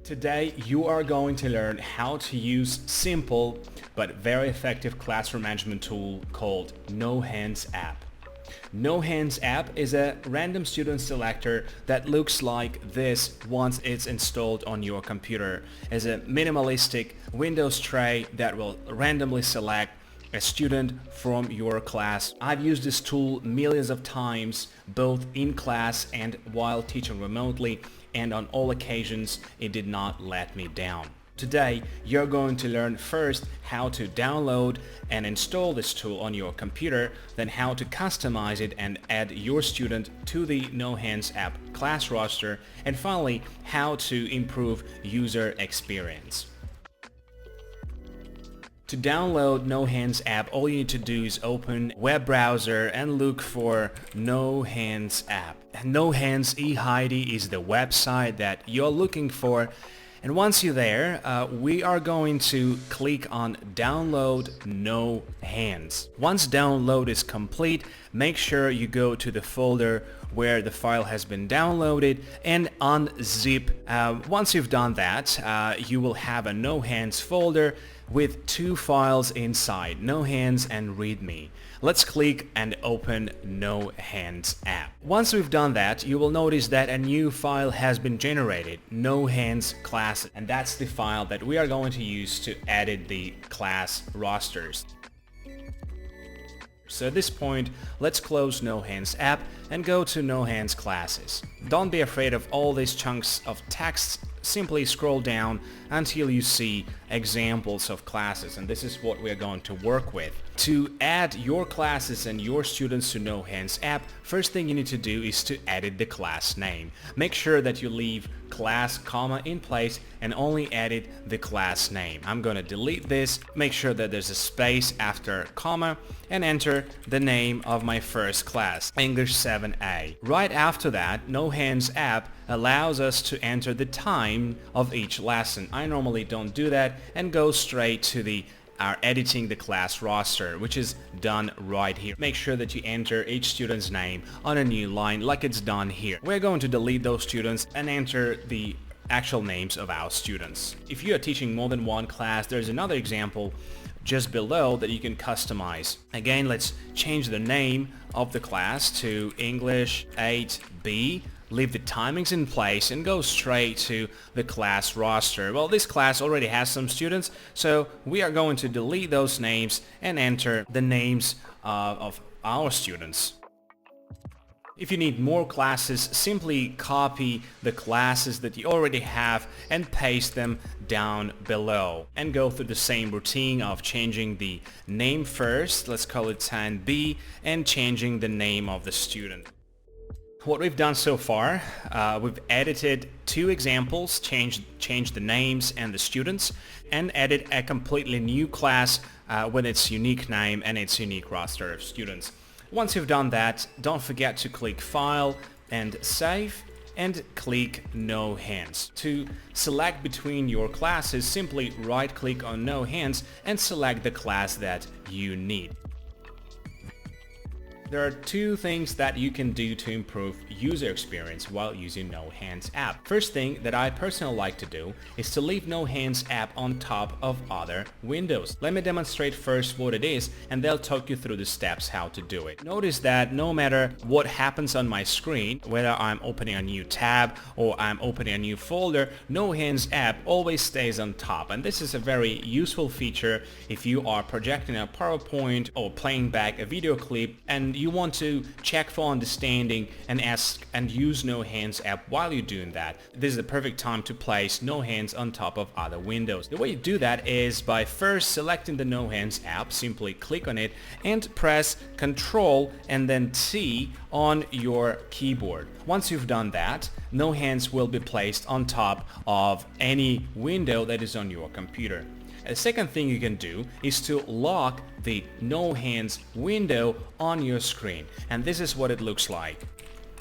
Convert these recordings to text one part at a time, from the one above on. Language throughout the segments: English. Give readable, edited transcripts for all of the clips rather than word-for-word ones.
Today you are going to learn how to use simple but very effective classroom management tool called NoHands app. NoHands app is a random student selector that looks like this once it's installed on your computer. It's a minimalistic Windows tray that will randomly select a student from your class. I've used this tool millions of times, both in class and while teaching remotely, and on all occasions it did not let me down. Today you're going to learn first how to download and install this tool on your computer, then how to customize it and add your student to the NoHands app class roster, and finally how to improve user experience. To download NoHands app, all you need to do is open web browser and look for NoHands app. NoHands eHeidi is the website that you're looking for. And once you're there, we are going to click on Download NoHands. Once download is complete, make sure you go to the folder where the file has been downloaded and unzip. Once you've done that, you will have a NoHands folder with two files inside, NoHands and README. Let's click and open NoHands app. Once we've done that, you will notice that a new file has been generated, NoHands class, and that's the file that we are going to use to edit the class rosters. So at this point, let's close NoHands app and go to NoHands classes. Don't be afraid of all these chunks of text. Simply scroll down until you see examples of classes, and this is what we're going to work with. To add your classes and your students to NoHands app, first thing you need to do is to edit the class name. Make sure that you leave class comma in place and only edit the class name. I'm going to delete this, make sure that there's a space after comma, and enter the name of my first class, English 7A. Right after that, NoHands app allows us to enter the time of each lesson. I normally don't do that and go straight to our editing the class roster, which is done right here. Make sure that you enter each student's name on a new line like it's done here. We're going to delete those students and enter the actual names of our students. If you are teaching more than one class, there's another example just below that you can customize. Again, let's change the name of the class to English 8B. Leave the timings in place and go straight to the class roster. Well, this class already has some students, so we are going to delete those names and enter the names of our students. If you need more classes, simply copy the classes that you already have and paste them down below and go through the same routine of changing the name first, let's call it 10B, and changing the name of the student. What we've done so far, we've edited two examples, changed the names and the students, and added a completely new class with its unique name and its unique roster of students. Once you've done that, don't forget to click File and Save, and click NoHands. To select between your classes, simply right-click on NoHands and select the class that you need. There are two things that you can do to improve user experience while using NoHands app. First thing that I personally like to do is to leave NoHands app on top of other windows. Let me demonstrate first what it is, and they'll talk you through the steps how to do it. Notice that no matter what happens on my screen, whether I'm opening a new tab or I'm opening a new folder, NoHands app always stays on top, and this is a very useful feature if you are projecting a PowerPoint or playing back a video clip and you want to check for understanding and ask and use NoHands app while you're doing that. This is the perfect time to place NoHands on top of other windows. The way you do that is by first selecting the NoHands app, simply click on it and press Ctrl and then T on your keyboard. Once you've done that, NoHands will be placed on top of any window that is on your computer. The second thing you can do is to lock the NoHands window on your screen, and this is what it looks like.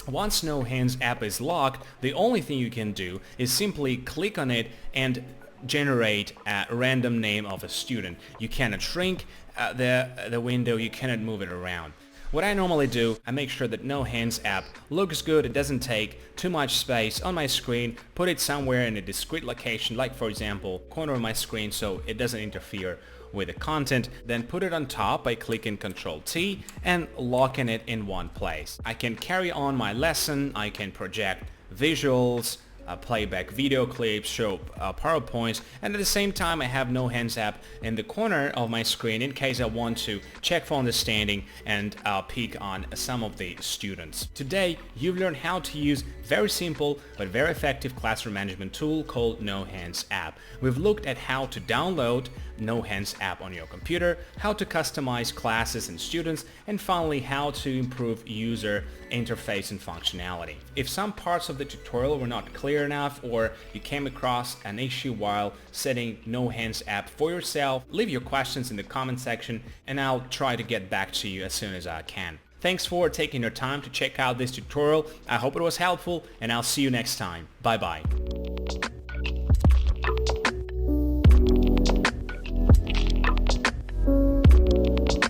Once NoHands app is locked, the only thing you can do is simply click on it and generate a random name of a student. You cannot shrink the window, you cannot move it around. what I normally do, I make sure that NoHands app looks good, it doesn't take too much space on my screen, put it somewhere in a discrete location, like for example, corner of my screen so it doesn't interfere with the content, then put it on top by clicking Ctrl T and locking it in one place. I can carry on my lesson, I can project visuals, playback video clips, show PowerPoints, and at the same time I have NoHands app in the corner of my screen in case I want to check for understanding and peek on some of the students. Today you've learned how to use very simple but very effective classroom management tool called NoHands app. We've looked at how to download NoHands app on your computer, how to customize classes and students, and finally how to improve user interface and functionality. If some parts of the tutorial were not clear enough or you came across an issue while setting NoHands app for yourself, leave your questions in the comment section and I'll try to get back to you as soon as I can. Thanks for taking your time to check out this tutorial. I hope it was helpful and I'll see you next time. Bye bye.